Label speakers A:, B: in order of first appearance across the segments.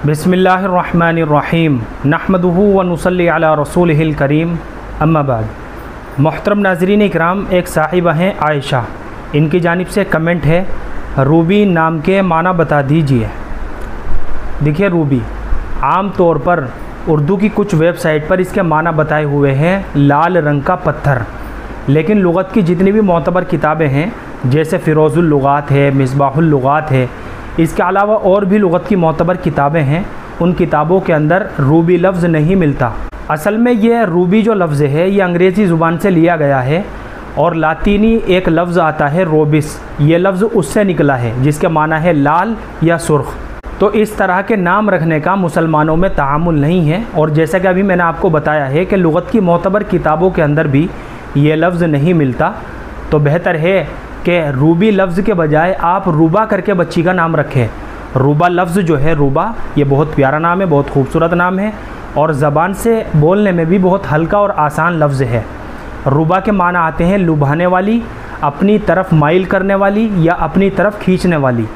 A: बिस्मिल्लाहिर्रहमानिर्रहीम नहमदुहु व नुसल्ली अला रसूलिहिल करीम अम्मा बाद। मोहतरम नाज़रीन इकराम, एक साहिबा हैं आयशा, इनकी जानिब से कमेंट है, रूबी नाम के माना बता दीजिए। देखिए, रूबी आम तौर पर उर्दू की कुछ वेबसाइट पर इसके माना बताए हुए हैं लाल रंग का पत्थर, लेकिन लुग़त की जितनी भी मोतबर किताबें हैं जैसे फ़िरोज़ुल लुग़ात है, मिसबाहुल लुग़ात है, इसके अलावा और भी लुग़त की मोतबर किताबें हैं, उन किताबों के अंदर रूबी लफ्ज़ नहीं मिलता। असल में यह रूबी जो लफ्ज़ है ये अंग्रेज़ी ज़ुबान से लिया गया है और लातीनी एक लफ्ज़ आता है रोबिस, ये लफ्ज़ उससे निकला है जिसके माना है लाल या सुर्ख। तो इस तरह के नाम रखने का मुसलमानों में तामुल नहीं है, और जैसा कि अभी मैंने आपको बताया है कि लुग़त की मोतबर किताबों के अंदर भी ये लफ्ज़ नहीं मिलता। तो बेहतर है कि रूबी लफ्ज़ के बजाय आप रूबा करके बच्ची का नाम रखें। रूबा लफ्ज़ जो है, रूबा, ये बहुत प्यारा नाम है, बहुत खूबसूरत नाम है और ज़बान से बोलने में भी बहुत हल्का और आसान लफ्ज़ है। रूबा के माना आते हैं लुभाने वाली, अपनी तरफ माइल करने वाली या अपनी तरफ खींचने वाली।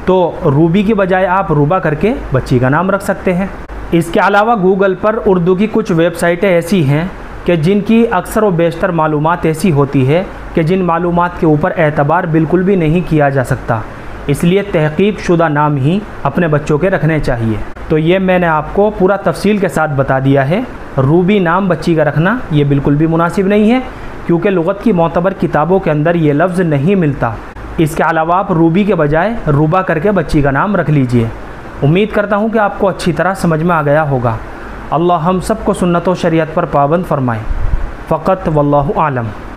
A: तो रूबी की बजाय आप रूबा करके बच्ची का नाम रख सकते हैं। इसके अलावा गूगल पर उर्दू की कुछ वेबसाइटें ऐसी हैं कि जिनकी अक्सर व बेशतर मालूमात ऐसी होती है कि जिन मालूमात के ऊपर एतबार बिल्कुल भी नहीं किया जा सकता, इसलिए तहकीक शुदा नाम ही अपने बच्चों के रखने चाहिए। तो ये मैंने आपको पूरा तफसील के साथ बता दिया है। रूबी नाम बच्ची का रखना ये बिल्कुल भी मुनासिब नहीं है, क्योंकि लुग़त की मोतबर किताबों के अंदर ये लफ्ज़ नहीं मिलता। इसके अलावा आप रूबी के बजाय रूबा करके बच्ची का नाम रख लीजिए। उम्मीद करता हूँ कि आपको अच्छी तरह समझ में आ गया होगा। अल्लाह हम सबको सुन्नत व शरीयत पर पाबंद फरमाए। फ़क़त वल्लाहु आलम।